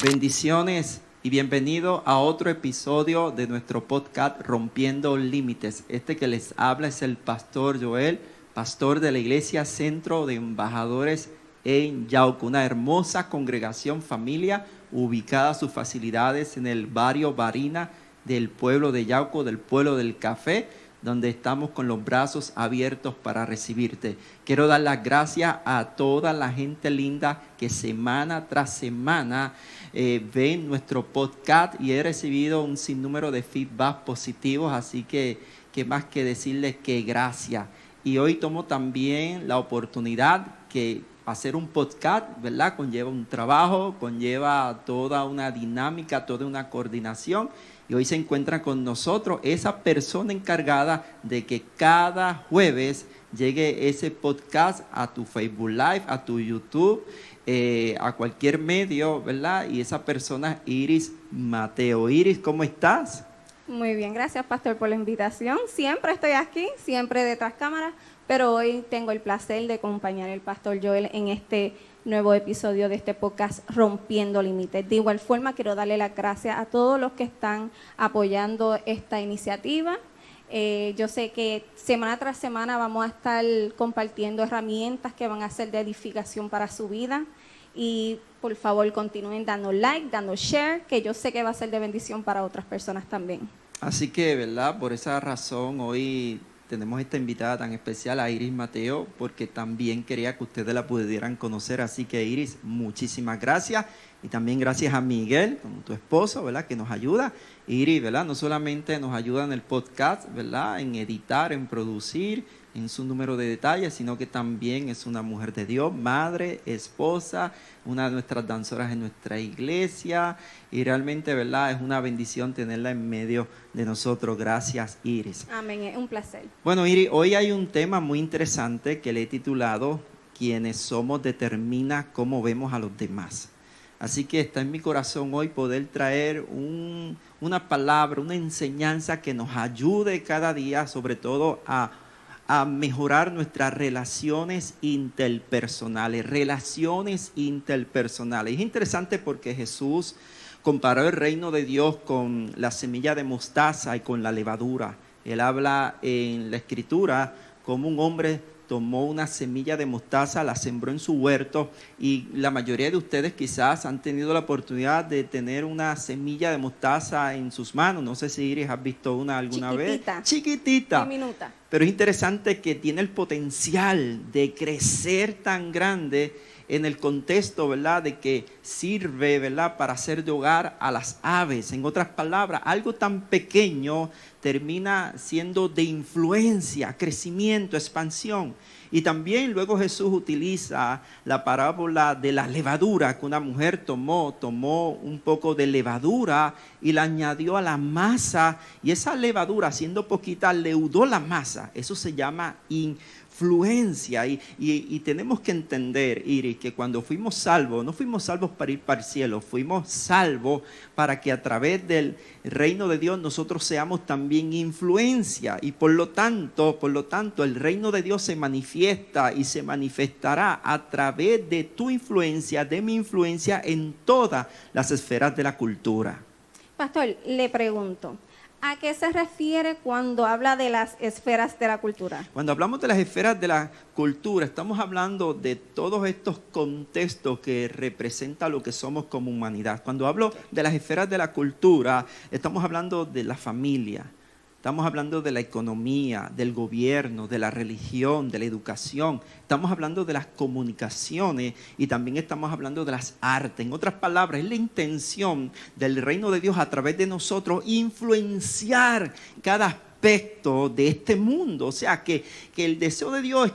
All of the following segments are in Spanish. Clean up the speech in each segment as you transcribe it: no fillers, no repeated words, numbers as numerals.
Bendiciones y bienvenido a otro episodio de nuestro podcast Rompiendo Límites. Este que les habla es el pastor Joel, pastor de la Iglesia Centro de Embajadores en Yauco, una hermosa congregación familia ubicada a sus facilidades en el barrio Barina del pueblo de Yauco, del pueblo del café, donde estamos con los brazos abiertos para recibirte. Quiero dar las gracias a toda la gente linda que semana tras semana ven nuestro podcast y he recibido un sinnúmero de feedback positivos, así que más que decirles que gracias. Y hoy tomo también la oportunidad que hacer un podcast, ¿verdad? Conlleva un trabajo, conlleva toda una dinámica, toda una coordinación. Y hoy se encuentra con nosotros esa persona encargada de que cada jueves llegue ese podcast a tu Facebook Live, a tu YouTube, a cualquier medio, ¿verdad? Y esa persona es Iris Mateo. Iris, ¿cómo estás? Muy bien, gracias pastor por la invitación. Siempre estoy aquí, siempre detrás cámara, pero hoy tengo el placer de acompañar al pastor Joel en este nuevo episodio de este podcast Rompiendo Límites. De igual forma, quiero darle las gracias a todos los que están apoyando esta iniciativa. Yo sé que semana tras semana vamos a estar compartiendo herramientas que van a ser de edificación para su vida. Y por favor continúen dando like, dando share, que yo sé que va a ser de bendición para otras personas también. Así que, ¿verdad? Por esa razón hoy tenemos esta invitada tan especial a Iris Mateo, porque también quería que ustedes la pudieran conocer. Así que Iris, muchísimas gracias. Y también gracias a Miguel, como tu esposo, ¿verdad? Que nos ayuda. Iris, ¿verdad? No solamente nos ayuda en el podcast, ¿verdad? En editar, en producir, en su número de detalles, sino que también es una mujer de Dios, madre, esposa, una de nuestras danzoras en nuestra iglesia. Y realmente, ¿verdad? Es una bendición tenerla en medio de nosotros. Gracias, Iris. Amén, es un placer. Bueno, Iris, hoy hay un tema muy interesante que le he titulado Quienes somos determina cómo vemos a los demás. Así que está en mi corazón hoy poder traer una palabra, una enseñanza que nos ayude cada día, sobre todo a mejorar nuestras relaciones interpersonales. Es interesante porque Jesús comparó el reino de Dios con la semilla de mostaza y con la levadura. Él habla en la Escritura como un hombre tomó una semilla de mostaza, la sembró en su huerto, y la mayoría de ustedes quizás han tenido la oportunidad de tener una semilla de mostaza en sus manos. No sé si Iris has visto una alguna vez. Chiquitita. Diminuta. Pero es interesante que tiene el potencial de crecer tan grande en el contexto, ¿verdad?, de que sirve, ¿verdad?, para hacer de hogar a las aves. En otras palabras, algo tan pequeño termina siendo de influencia, crecimiento, expansión. Y también luego Jesús utiliza la parábola de la levadura, que una mujer tomó un poco de levadura y la añadió a la masa, y esa levadura, siendo poquita, leudó la masa. Eso se llama influencia. Y tenemos que entender, Iris, que cuando fuimos salvos, no fuimos salvos para ir para el cielo, fuimos salvos para que a través del reino de Dios nosotros seamos también influencia. Y por lo tanto, el reino de Dios se manifiesta y se manifestará a través de tu influencia, de mi influencia en todas las esferas de la cultura. Pastor, le pregunto, ¿a qué se refiere cuando habla de las esferas de la cultura? Cuando hablamos de las esferas de la cultura, estamos hablando de todos estos contextos que representan lo que somos como humanidad. Cuando hablo de las esferas de la cultura, estamos hablando de la familia, estamos hablando de la economía, del gobierno, de la religión, de la educación. Estamos hablando de las comunicaciones y también estamos hablando de las artes. En otras palabras, es la intención del reino de Dios a través de nosotros influenciar cada aspecto de este mundo. O sea, que el deseo de Dios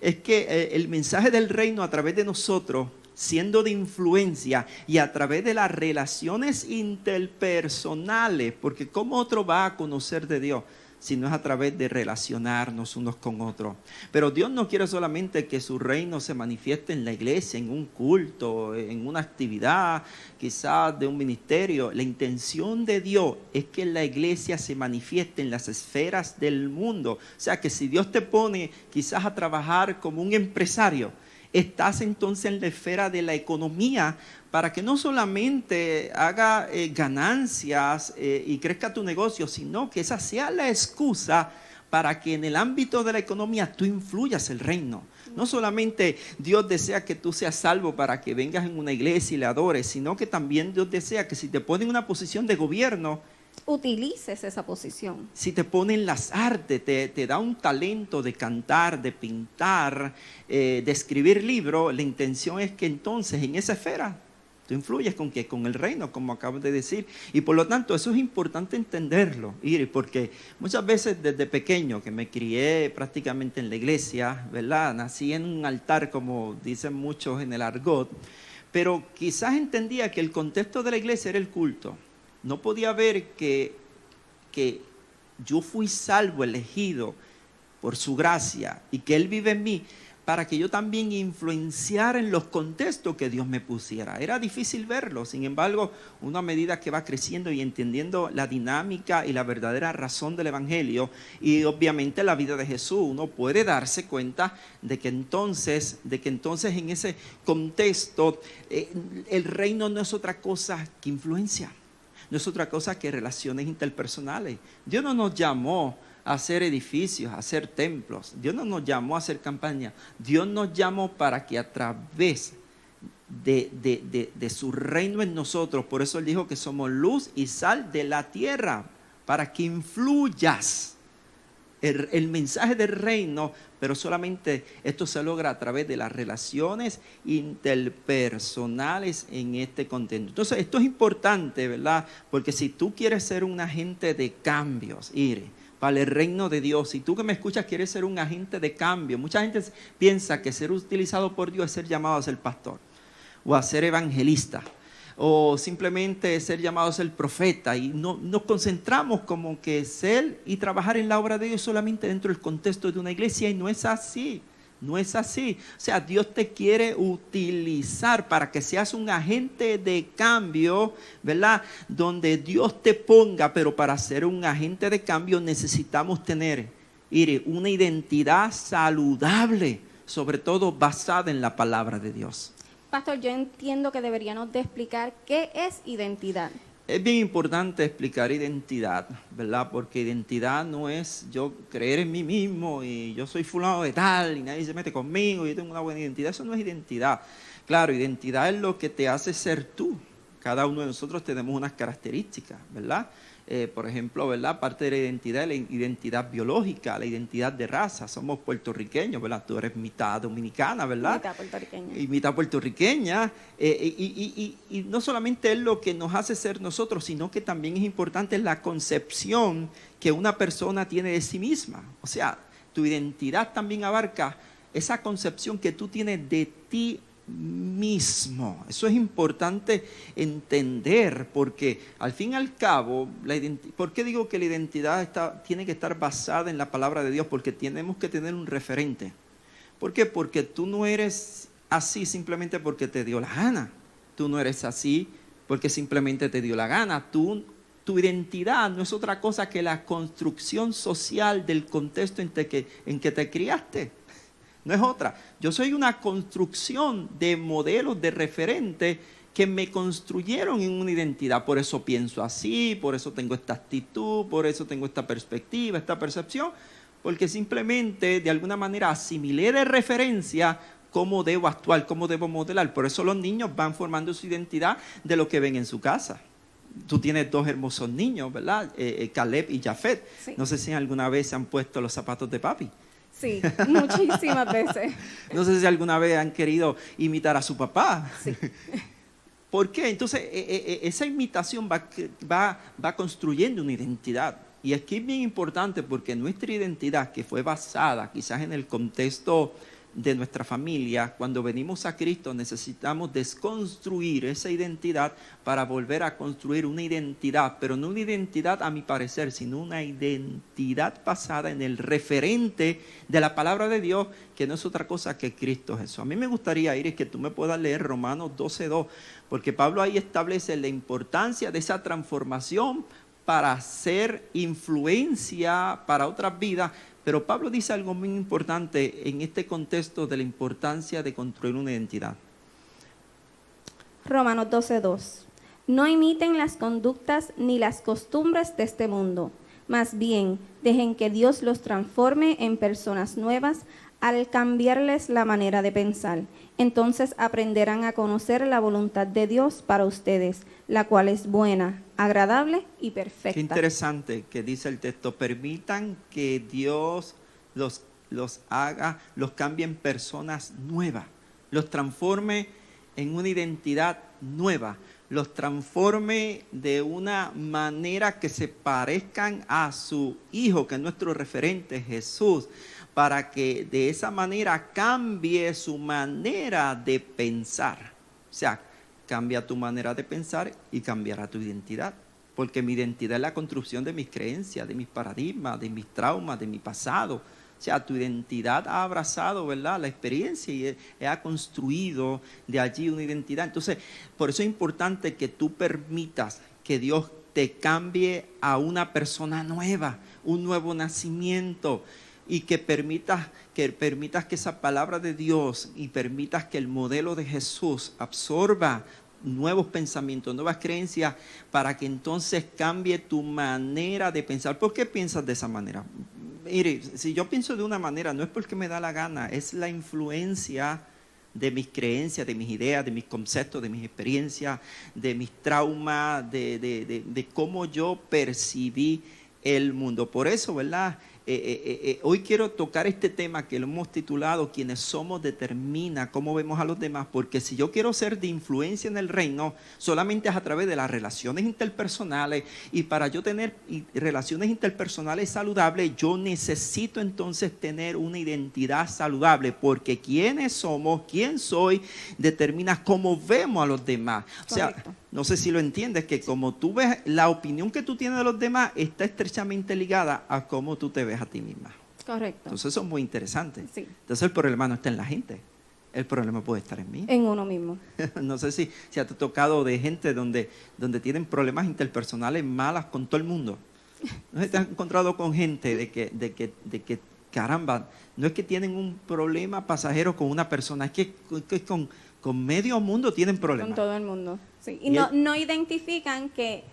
es que el mensaje del reino a través de nosotros, siendo de influencia y a través de las relaciones interpersonales, porque ¿cómo otro va a conocer de Dios si no es a través de relacionarnos unos con otros? Pero Dios no quiere solamente que su reino se manifieste en la iglesia, en un culto, en una actividad, quizás de un ministerio. La intención de Dios es que la iglesia se manifieste en las esferas del mundo. O sea, que si Dios te pone quizás a trabajar como un empresario, Estás entonces en la esfera de la economía para que no solamente haga ganancias y crezca tu negocio, sino que esa sea la excusa para que en el ámbito de la economía tú influyas el reino. No solamente Dios desea que tú seas salvo para que vengas en una iglesia y le adores, sino que también Dios desea que si te pone en una posición de gobierno, utilices esa posición. si te pone en las artes, te da un talento de cantar, de pintar, de escribir libros, la intención es que entonces en esa esfera tú influyes con qué, con el reino, como acabo de decir. Y por lo tanto, eso es importante entenderlo, Iris, porque muchas veces desde pequeño, que me crié prácticamente en la iglesia, ¿verdad? Nací en un altar, como dicen muchos en el argot, pero quizás entendía que el contexto de la iglesia era el culto. No podía ver que yo fui salvo, elegido por su gracia, y que Él vive en mí, para que yo también influenciara en los contextos que Dios me pusiera. Era difícil verlo, sin embargo, uno a medida que va creciendo y entendiendo la dinámica y la verdadera razón del Evangelio, y obviamente la vida de Jesús, uno puede darse cuenta de que entonces en ese contexto, el reino no es otra cosa que influencia, no es otra cosa que relaciones interpersonales. Dios no nos llamó a hacer edificios, a hacer templos. Dios no nos llamó a hacer campaña. Dios nos llamó para que a través de su reino en nosotros, por eso Él dijo que somos luz y sal de la tierra, para que influyas el mensaje del reino, pero solamente esto se logra a través de las relaciones interpersonales en este contexto. Entonces, esto es importante, ¿verdad? Porque si tú quieres ser un agente de cambios, para el reino de Dios, si tú que me escuchas quieres ser un agente de cambio, mucha gente piensa que ser utilizado por Dios es ser llamado a ser pastor o a ser evangelista, o simplemente ser llamado a ser profeta, y no nos concentramos como que ser y trabajar en la obra de Dios solamente dentro del contexto de una iglesia, y no es así. No es así. O sea, Dios te quiere utilizar para que seas un agente de cambio, ¿verdad? Donde Dios te ponga, pero para ser un agente de cambio necesitamos tener, una identidad saludable, sobre todo basada en la palabra de Dios. Pastor, yo entiendo que deberíamos de explicar qué es identidad. Es bien importante explicar identidad, ¿verdad? Porque identidad no es yo creer en mí mismo y yo soy fulano de tal y nadie se mete conmigo y yo tengo una buena identidad. Eso no es identidad. Claro, identidad es lo que te hace ser tú. Cada uno de nosotros tenemos unas características, ¿verdad? Por ejemplo, ¿verdad? Parte de la identidad es la identidad biológica, la identidad de raza. Somos puertorriqueños, ¿verdad? Tú eres mitad dominicana, ¿verdad? Mitad puertorriqueña. Y mitad puertorriqueña. Y no solamente es lo que nos hace ser nosotros, sino que también es importante la concepción que una persona tiene de sí misma. O sea, tu identidad también abarca esa concepción que tú tienes de ti mismo. Eso es importante entender, porque al fin y al cabo, ¿por qué digo que la identidad tiene que estar basada en la palabra de Dios? Porque tenemos que tener un referente. ¿Por qué? Porque tú no eres así simplemente porque te dio la gana. Tú no eres así porque simplemente te dio la gana. Tu identidad no es otra cosa que la construcción social del contexto en que te criaste. No es otra. Yo soy una construcción de modelos, de referentes que me construyeron en una identidad. Por eso pienso así, por eso tengo esta actitud, por eso tengo esta perspectiva, esta percepción, porque simplemente de alguna manera asimilé de referencia cómo debo actuar, cómo debo modelar. Por eso los niños van formando su identidad de lo que ven en su casa. Tú tienes dos hermosos niños, ¿verdad? Caleb y Jafet. Sí. No sé si alguna vez se han puesto los zapatos de papi. Sí, muchísimas veces. No sé si alguna vez han querido imitar a su papá. Sí. ¿Por qué? Entonces, esa imitación va construyendo una identidad. Y aquí es bien importante porque nuestra identidad, que fue basada quizás en el contexto de nuestra familia, cuando venimos a Cristo necesitamos desconstruir esa identidad para volver a construir una identidad, pero no una identidad a mi parecer, sino una identidad basada en el referente de la palabra de Dios, que no es otra cosa que Cristo Jesús. A mí me gustaría, Iris, que tú me puedas leer Romanos 12:2, porque Pablo ahí establece la importancia de esa transformación para hacer influencia para otras vidas, Pero Pablo dice algo muy importante en este contexto de la importancia de construir una identidad. Romanos 12:2. No imiten las conductas ni las costumbres de este mundo, más bien dejen que Dios los transforme en personas nuevas al cambiarles la manera de pensar. Entonces aprenderán a conocer la voluntad de Dios para ustedes, la cual es buena, agradable y perfecta. Qué interesante que dice el texto, permitan que Dios los cambie en personas nuevas, los transforme en una identidad nueva, los transforme de una manera que se parezcan a su Hijo, que es nuestro referente, Jesús, para que de esa manera cambie su manera de pensar. O sea, cambia tu manera de pensar y cambiará tu identidad. Porque mi identidad es la construcción de mis creencias, de mis paradigmas, de mis traumas, de mi pasado. O sea, tu identidad ha abrazado, ¿verdad?, la experiencia y ha construido de allí una identidad. Entonces, por eso es importante que tú permitas que Dios te cambie a una persona nueva, un nuevo nacimiento, y que permitas que esa palabra de Dios y permitas que el modelo de Jesús absorba nuevos pensamientos, nuevas creencias, para que entonces cambie tu manera de pensar. ¿Por qué piensas de esa manera? Mire, si yo pienso de una manera, no es porque me da la gana, es la influencia de mis creencias, de mis ideas, de mis conceptos, de mis experiencias, de mis traumas, de cómo yo percibí el mundo. Por eso, ¿verdad? Hoy quiero tocar este tema que lo hemos titulado "Quienes somos determina cómo vemos a los demás", porque si yo quiero ser de influencia en el reino, solamente es a través de las relaciones interpersonales, y para yo tener relaciones interpersonales saludables, yo necesito entonces tener una identidad saludable, porque quiénes somos, quién soy, determina cómo vemos a los demás. O sea, Correcto. no sé si lo entiendes, que como tú ves, la opinión que tú tienes de los demás está estrechamente ligada a cómo tú te ves a ti misma. Correcto. Entonces eso es muy interesante. Sí. Entonces el problema no está en la gente, el problema puede estar en mí. En uno mismo. No sé si te ha tocado de gente donde tienen problemas interpersonales malas con todo el mundo. ¿No te has encontrado con gente de que caramba, no es que tienen un problema pasajero con una persona, es que con medio mundo tienen problemas? Con todo el mundo. Sí. Y Y no identifican que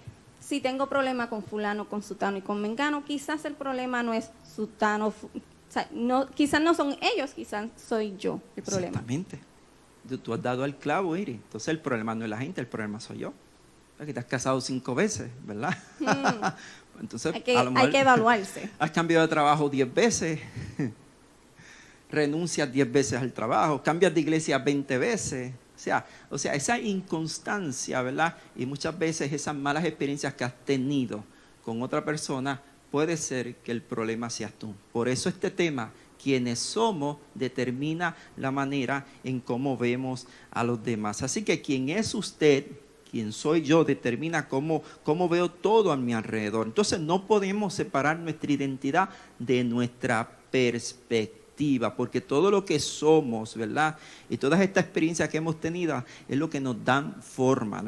si tengo problema con fulano, con sutano y con mengano, quizás el problema no es sutano, o sea, quizás no son ellos, quizás soy yo el problema. Exactamente. Tú has dado al clavo, Iri. Entonces el problema no es la gente, el problema soy yo. Porque te has casado 5 veces, ¿verdad? Entonces, Hay que a lo mejor evaluarse. has cambiado de trabajo 10 veces, renuncias 10 veces al trabajo, cambias de iglesia 20 veces. O sea, esa inconstancia, ¿verdad? Y muchas veces esas malas experiencias que has tenido con otra persona, puede ser que el problema seas tú. Por eso este tema, quienes somos, determina la manera en cómo vemos a los demás. Así que quién es usted, quién soy yo, determina cómo veo todo a mi alrededor. Entonces no podemos separar nuestra identidad de nuestra perspectiva, porque todo lo que somos, ¿verdad?, y todas estas experiencias que hemos tenido es lo que nos dan forma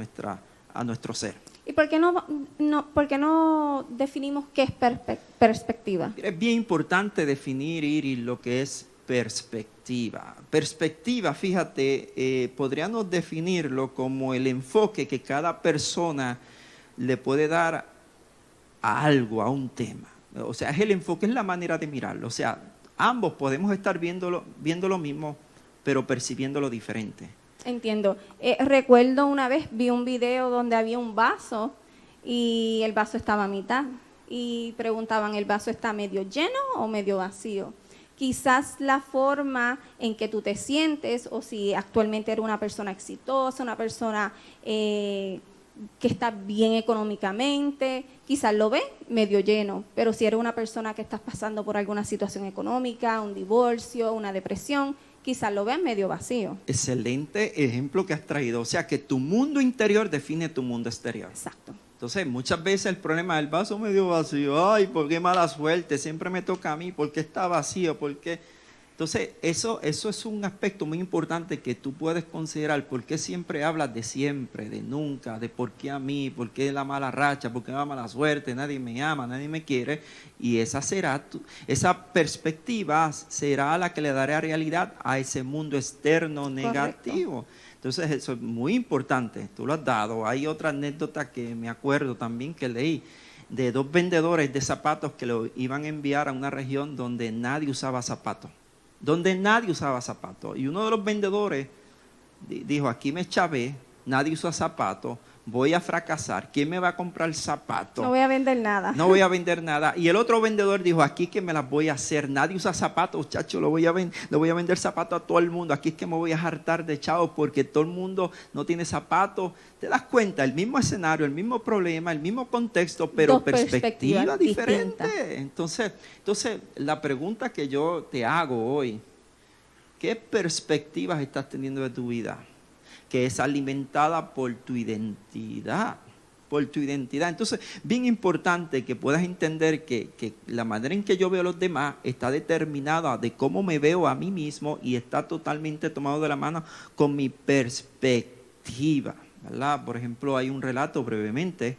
a nuestro ser. ¿Y por qué no definimos qué es perspectiva? Es bien importante definir, Iris, lo que es perspectiva. Perspectiva, fíjate, podríamos definirlo como el enfoque que cada persona le puede dar a algo, a un tema. O sea, es el enfoque, es la manera de mirarlo. O sea, ambos podemos estar viendo lo mismo, pero percibiéndolo diferente. Entiendo. Recuerdo una vez, vi un video donde había un vaso y el vaso estaba a mitad. Y preguntaban, ¿el vaso está medio lleno o medio vacío? Quizás la forma en que tú te sientes, o si actualmente eres una persona exitosa, una persona que está bien económicamente, quizás lo ves medio lleno, pero si eres una persona que estás pasando por alguna situación económica, un divorcio, una depresión, quizás lo ves medio vacío. Excelente ejemplo que has traído. O sea, que tu mundo interior define tu mundo exterior. Exacto. Entonces, muchas veces el problema del vaso medio vacío. Ay, ¿por qué mala suerte? Siempre me toca a mí. ¿Por qué está vacío? ¿Por qué? Entonces, eso es un aspecto muy importante que tú puedes considerar. ¿Por qué siempre hablas de siempre, de nunca, de por qué a mí, por qué la mala racha, por qué la mala suerte, nadie me ama, nadie me quiere? Y esa perspectiva será la que le dará realidad a ese mundo externo negativo. Entonces, eso es muy importante. Tú lo has dado. Hay otra anécdota que me acuerdo también que leí, de 2 vendedores de zapatos que lo iban a enviar a una región donde nadie usaba zapatos. Y uno de los vendedores dijo, aquí me chavé, nadie usa zapatos, voy a fracasar, ¿quién me va a comprar zapatos? No voy a vender nada. No voy a vender nada. Y el otro vendedor dijo, aquí que me las voy a hacer, nadie usa zapatos, muchachos, le voy a vender zapatos a todo el mundo, aquí es que me voy a hartar de chavos porque todo el mundo no tiene zapatos. ¿Te das cuenta? El mismo escenario, el mismo problema, el mismo contexto, pero Dos perspectiva diferente. distintas. Entonces, la pregunta que yo te hago hoy, ¿qué perspectivas estás teniendo de tu vida? Que es alimentada por tu identidad. Entonces, bien importante que puedas entender que la manera en que yo veo a los demás está determinada de cómo me veo a mí mismo y está totalmente tomado de la mano con mi perspectiva, ¿verdad? Por ejemplo, hay un relato brevemente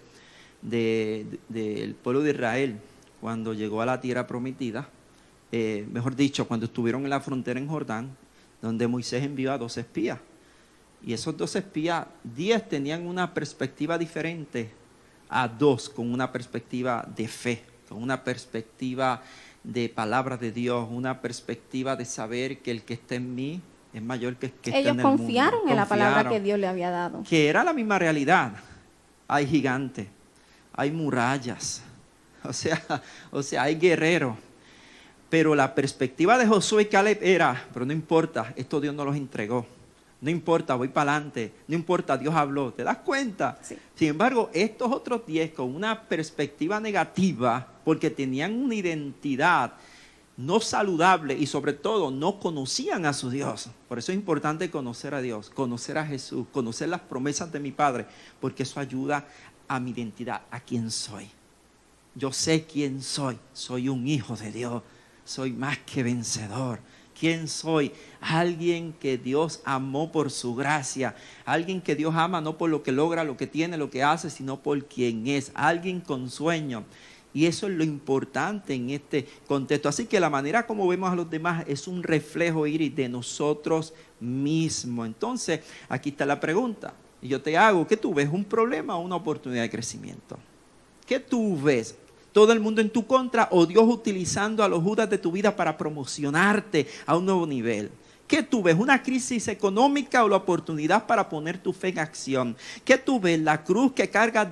del pueblo de Israel cuando llegó a la tierra prometida, mejor dicho, cuando estuvieron en la frontera en Jordán, donde Moisés envió a 2 espías. Y esos 2 espías, 10 tenían una perspectiva diferente a 2 con una perspectiva de fe, con una perspectiva de palabra de Dios, una perspectiva de saber que el que está en mí es mayor que el que está en el mundo. Ellos confiaron en la palabra que Dios le había dado. Que era la misma realidad. Hay gigantes, hay murallas, o sea, hay guerreros. Pero la perspectiva de Josué y Caleb era, pero no importa, esto Dios nos los entregó. No importa, voy para adelante. No importa, Dios habló. ¿Te das cuenta? Sí. Sin embargo, estos otros 10 con una perspectiva negativa, porque tenían una identidad no saludable y sobre todo no conocían a su Dios. Por eso es importante conocer a Dios, conocer a Jesús, conocer las promesas de mi Padre, porque eso ayuda a mi identidad, a quién soy. Yo sé quién soy. Soy un hijo de Dios. Soy más que vencedor. ¿Quién soy? Alguien que Dios amó por su gracia. Alguien que Dios ama no por lo que logra, lo que tiene, lo que hace, sino por quien es. Alguien con sueño. Y eso es lo importante en este contexto. Así que la manera como vemos a los demás es un reflejo, Iris, de nosotros mismos. Entonces, aquí está la pregunta. Y yo te hago, ¿qué tú ves? ¿Un problema o una oportunidad de crecimiento? ¿Qué tú ves? ¿Todo el mundo en tu contra o Dios utilizando a los Judas de tu vida para promocionarte a un nuevo nivel? ¿Qué tú ves? ¿Una crisis económica o la oportunidad para poner tu fe en acción? ¿Qué tú ves? ¿La cruz que cargas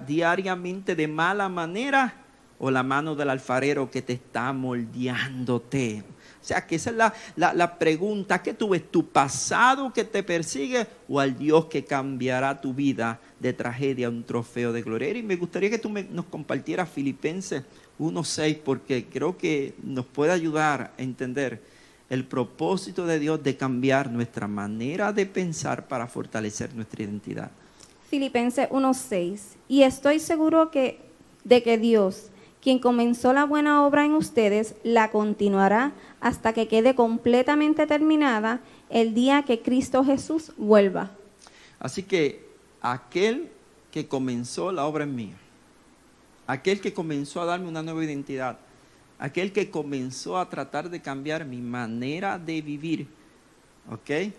diariamente de mala manera o la mano del alfarero que te está moldeándote? O sea, que esa es la pregunta. ¿Qué tú ves? ¿Tu pasado que te persigue o al Dios que cambiará tu vida de tragedia a un trofeo de gloria? Y me gustaría que tú nos compartieras Filipenses 1:6 porque creo que nos puede ayudar a entender el propósito de Dios de cambiar nuestra manera de pensar para fortalecer nuestra identidad. Filipenses 1:6. Y estoy seguro de que Dios, quien comenzó la buena obra en ustedes, la continuará hasta que quede completamente terminada el día que Cristo Jesús vuelva. Así que aquel que comenzó la obra en mí, aquel que comenzó a darme una nueva identidad, aquel que comenzó a tratar de cambiar mi manera de vivir, ¿ok?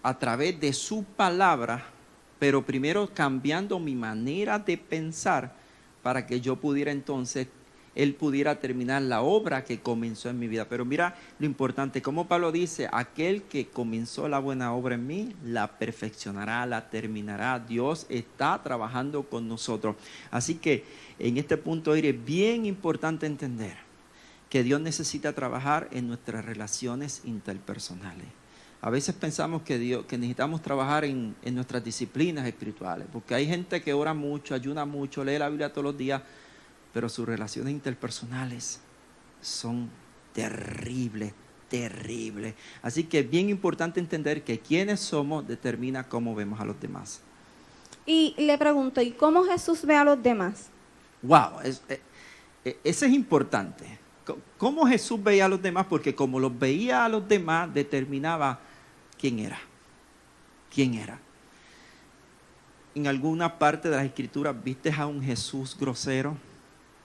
A través de su palabra, pero primero cambiando mi manera de pensar para que yo pudiera entonces, Él pudiera terminar la obra que comenzó en mi vida. Pero mira lo importante, como Pablo dice, aquel que comenzó la buena obra en mí, la perfeccionará, la terminará. Dios está trabajando con nosotros. Así que en este punto es bien importante entender que Dios necesita trabajar en nuestras relaciones interpersonales. A veces pensamos que necesitamos trabajar en nuestras disciplinas espirituales, porque hay gente que ora mucho, ayuna mucho, lee la Biblia todos los días, pero sus relaciones interpersonales son terribles. Así que es bien importante entender que quienes somos determina cómo vemos a los demás. Y le pregunto, ¿y cómo Jesús ve a los demás? Wow, ese es importante. ¿Cómo Jesús veía a los demás? Porque como los veía a los demás, determinaba quién era. ¿Quién era? En alguna parte de las Escrituras, ¿viste a un Jesús grosero?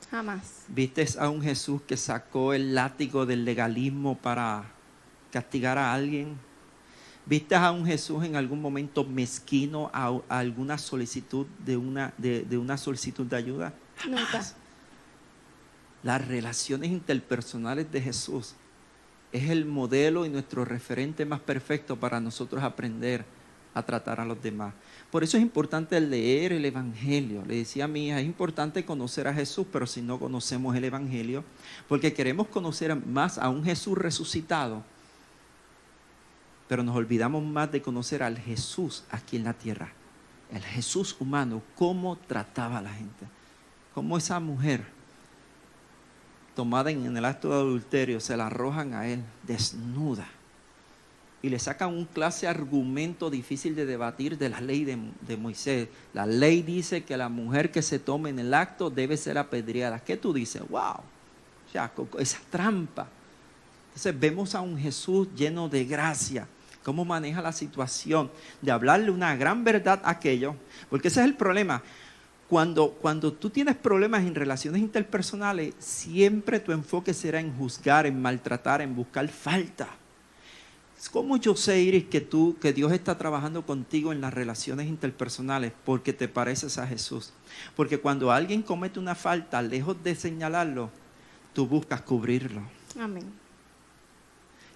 Jamás. ¿Viste a un Jesús que sacó el látigo del legalismo para castigar a alguien? ¿Viste a un Jesús en algún momento mezquino a alguna solicitud de una solicitud de ayuda? Nunca. Las relaciones interpersonales de Jesús es el modelo y nuestro referente más perfecto para nosotros aprender a tratar a los demás. Por eso es importante leer el Evangelio. Le decía a mi hija, es importante conocer a Jesús, pero si no conocemos el Evangelio, porque queremos conocer más a un Jesús resucitado, pero nos olvidamos más de conocer al Jesús aquí en la tierra, el Jesús humano, cómo trataba a la gente, cómo esa mujer tomada en el acto de adulterio se la arrojan a él desnuda y le sacan un clase de argumento difícil de debatir de la ley de Moisés. La ley dice que la mujer que se tome en el acto debe ser apedreada. ¿Qué tú dices? ¡Wow! O sea, esa trampa. Entonces vemos a un Jesús lleno de gracia, cómo maneja la situación de hablarle una gran verdad a aquello, porque ese es el problema. Cuando tú tienes problemas en relaciones interpersonales, siempre tu enfoque será en juzgar, en maltratar, en buscar falta. ¿Cómo yo sé, Iris, que Dios está trabajando contigo en las relaciones interpersonales? Porque te pareces a Jesús. Porque cuando alguien comete una falta, lejos de señalarlo, tú buscas cubrirlo. Amén.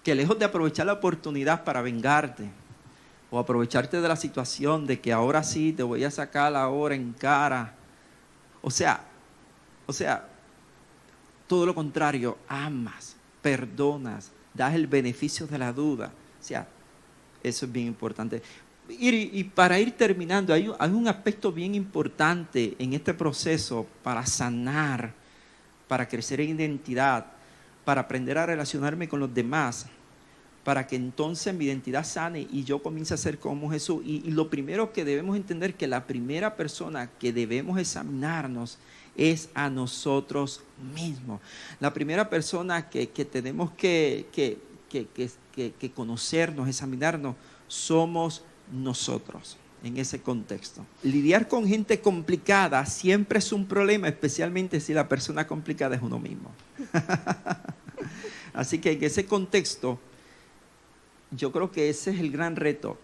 Que lejos de aprovechar la oportunidad para vengarte o aprovecharte de la situación de que ahora sí te voy a sacar ahora en cara. O sea, todo lo contrario, amas, perdonas, das el beneficio de la duda. O sea, eso es bien importante. Y para ir terminando, hay un aspecto bien importante en este proceso para sanar, para crecer en identidad, para aprender a relacionarme con los demás, para que entonces mi identidad sane y yo comience a ser como Jesús. Y lo primero que debemos entender que la primera persona que debemos examinarnos es a nosotros mismos. La primera persona que tenemos que conocernos, examinarnos, somos nosotros en ese contexto. Lidiar con gente complicada siempre es un problema, especialmente si la persona complicada es uno mismo. Así que en ese contexto, yo creo que ese es el gran reto.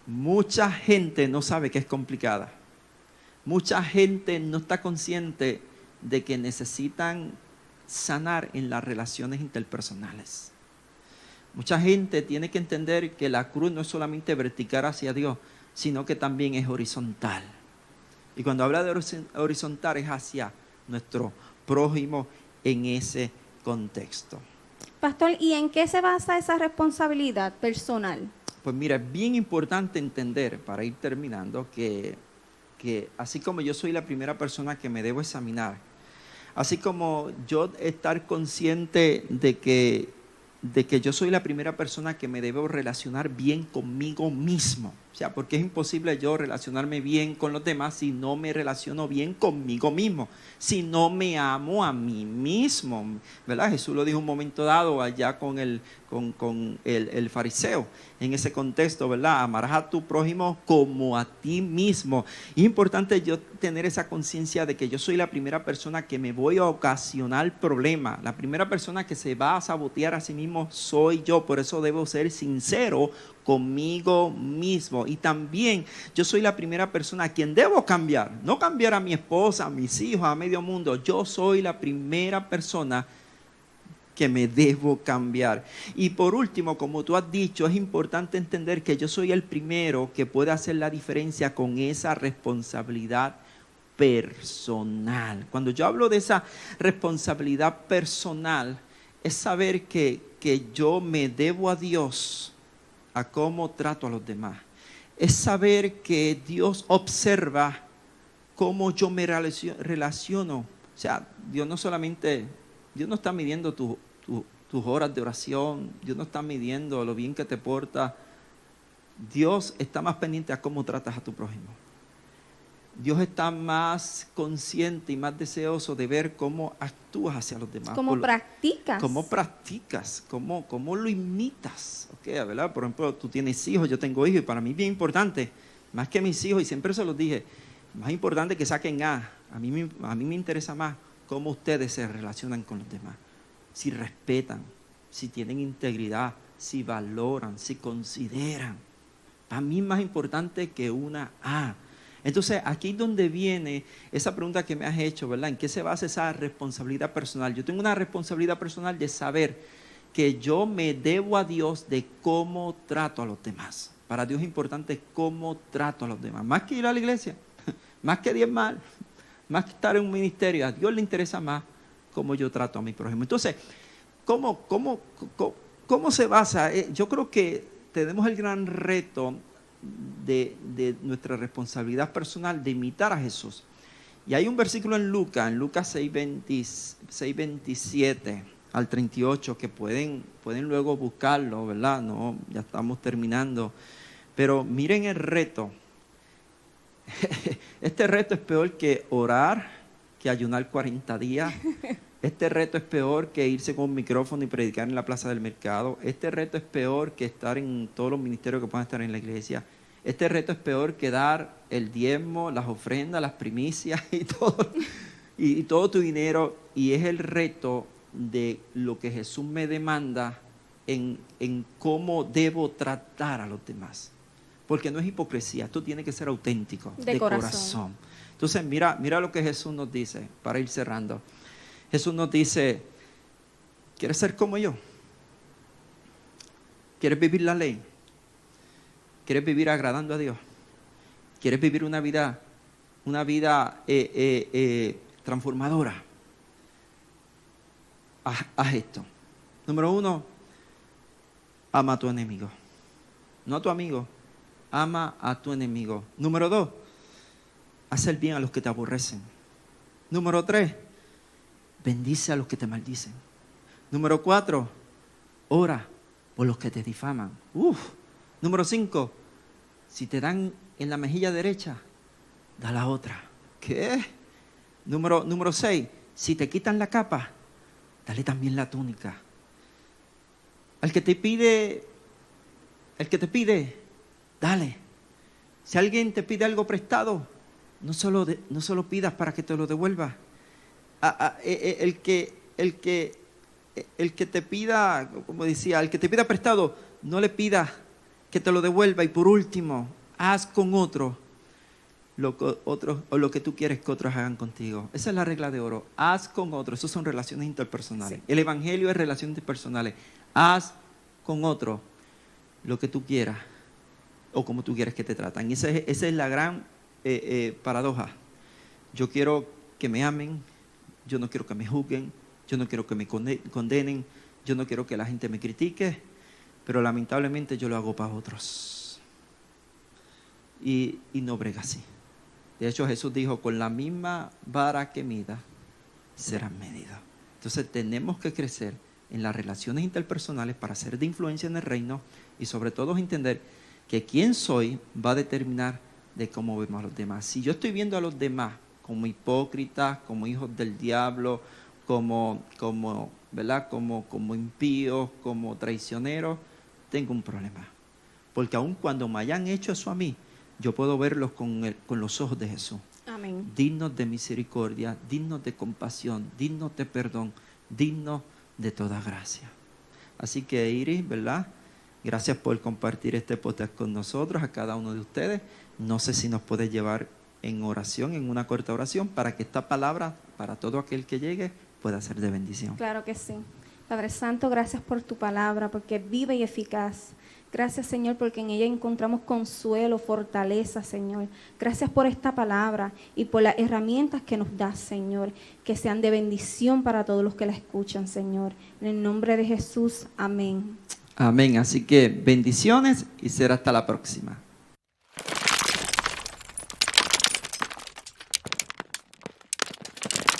Mucha gente no sabe que es complicada. Mucha gente no está consciente de que necesitan sanar en las relaciones interpersonales. Mucha gente tiene que entender que la cruz no es solamente vertical hacia Dios, sino que también es horizontal. Y cuando habla de horizontal es hacia nuestro prójimo en ese contexto. Pastor, ¿y en qué se basa esa responsabilidad personal? Pues mira, es bien importante entender, para ir terminando, que así como yo soy la primera persona que me debo examinar, así como yo estar consciente de que yo soy la primera persona que me debo relacionar bien conmigo mismo. O sea, porque es imposible yo relacionarme bien con los demás si no me relaciono bien conmigo mismo, si no me amo a mí mismo, ¿verdad? Jesús lo dijo un momento dado allá con el fariseo, en ese contexto, ¿verdad? Amarás a tu prójimo como a ti mismo. Y es importante yo tener esa conciencia de que yo soy la primera persona que me voy a ocasionar problemas. La primera persona que se va a sabotear a sí mismo soy yo, por eso debo ser sincero conmigo mismo. Y también yo soy la primera persona a quien debo cambiar, no cambiar a mi esposa, a mis hijos, a medio mundo. Yo soy la primera persona que me debo cambiar. Y por último, como tú has dicho, es importante entender que yo soy el primero que puede hacer la diferencia con esa responsabilidad personal. Cuando yo hablo de esa responsabilidad personal, es saber que yo me debo a Dios, a cómo trato a los demás. Es saber que Dios observa cómo yo me relaciono. O sea, Dios no está midiendo tus horas de oración, Dios no está midiendo lo bien que te portas. Dios está más pendiente a cómo tratas a tu prójimo. Dios está más consciente y más deseoso de ver cómo actúas hacia los demás. ¿Cómo practicas? Cómo practicas, cómo lo imitas. Okay, ¿verdad? Por ejemplo, tú tienes hijos, yo tengo hijos, y para mí es bien importante, más que mis hijos, y siempre se los dije, más importante que saquen A. A mí me interesa más cómo ustedes se relacionan con los demás. Si respetan, si tienen integridad, si valoran, si consideran. Para mí es más importante que una A. Entonces, aquí es donde viene esa pregunta que me has hecho, ¿verdad? ¿En qué se basa esa responsabilidad personal? Yo tengo una responsabilidad personal de saber que yo me debo a Dios de cómo trato a los demás. Para Dios es importante cómo trato a los demás. Más que ir a la iglesia, más que diezmar, más que estar en un ministerio. A Dios le interesa más cómo yo trato a mi prójimo. Entonces, ¿cómo se basa? Yo creo que tenemos el gran reto de nuestra responsabilidad personal de imitar a Jesús. Y hay un versículo en Lucas 6:27 al 38 que pueden luego buscarlo, ¿verdad? No, ya estamos terminando. Pero miren el reto. Este reto es peor que orar, que ayunar 40 días. Este reto es peor que irse con un micrófono y predicar en la plaza del mercado. Este reto es peor que estar en todos los ministerios que puedan estar en la iglesia. Este reto es peor que dar el diezmo, las ofrendas, las primicias y todo tu dinero. Y es el reto de lo que Jesús me demanda en cómo debo tratar a los demás. Porque no es hipocresía, esto tiene que ser auténtico, de corazón. Entonces mira lo que Jesús nos dice, para ir cerrando. Jesús nos dice, ¿quieres ser como yo? ¿Quieres vivir la ley? ¿Quieres vivir agradando a Dios? ¿Quieres vivir una vida transformadora? Haz esto. Número 1, ama a tu enemigo. No a tu amigo, ama a tu enemigo. Número 2, haz el bien a los que te aborrecen. Número 3, bendice a los que te maldicen. Número 4, ora por los que te difaman. Número 5, si te dan en la mejilla derecha, da la otra. ¿Qué? Número 6, si te quitan la capa, dale también la túnica. Al que te pide, dale. Si alguien te pide algo prestado, no solo pidas para que te lo devuelva. El que te pida, como decía, el que te pida prestado, no le pidas que te lo devuelva. Y por último, haz con otro lo que tú quieres que otros hagan contigo. Esa es la regla de oro. Haz con otros. Eso son relaciones interpersonales. Sí. El evangelio es relaciones interpersonales. Haz con otro lo que tú quieras o como tú quieres que te tratan. Y esa es la gran paradoja. Yo quiero que me amen, yo no quiero que me juzguen, yo no quiero que me condenen, yo no quiero que la gente me critique, pero lamentablemente yo lo hago para otros. Y no brega así. De hecho, Jesús dijo, con la misma vara que mida, serán medidos. Entonces tenemos que crecer en las relaciones interpersonales para ser de influencia en el reino y sobre todo entender que quién soy va a determinar de cómo vemos a los demás. Si yo estoy viendo a los demás como hipócritas, como hijos del diablo, como impíos, como traicioneros, tengo un problema. Porque aun cuando me hayan hecho eso a mí, yo puedo verlos con los ojos de Jesús. Amén. Dignos de misericordia, dignos de compasión, dignos de perdón, dignos de toda gracia. Así que Iris, ¿verdad? Gracias por compartir este podcast con nosotros, a cada uno de ustedes. No sé si nos puedes llevar en oración, en una corta oración, para que esta palabra, para todo aquel que llegue, pueda ser de bendición. Claro que sí. Padre Santo, gracias por tu palabra, porque es viva y eficaz. Gracias, Señor, porque en ella encontramos consuelo, fortaleza, Señor. Gracias por esta palabra y por las herramientas que nos das, Señor, que sean de bendición para todos los que la escuchan, Señor. En el nombre de Jesús, amén. Amén. Así que bendiciones y será hasta la próxima.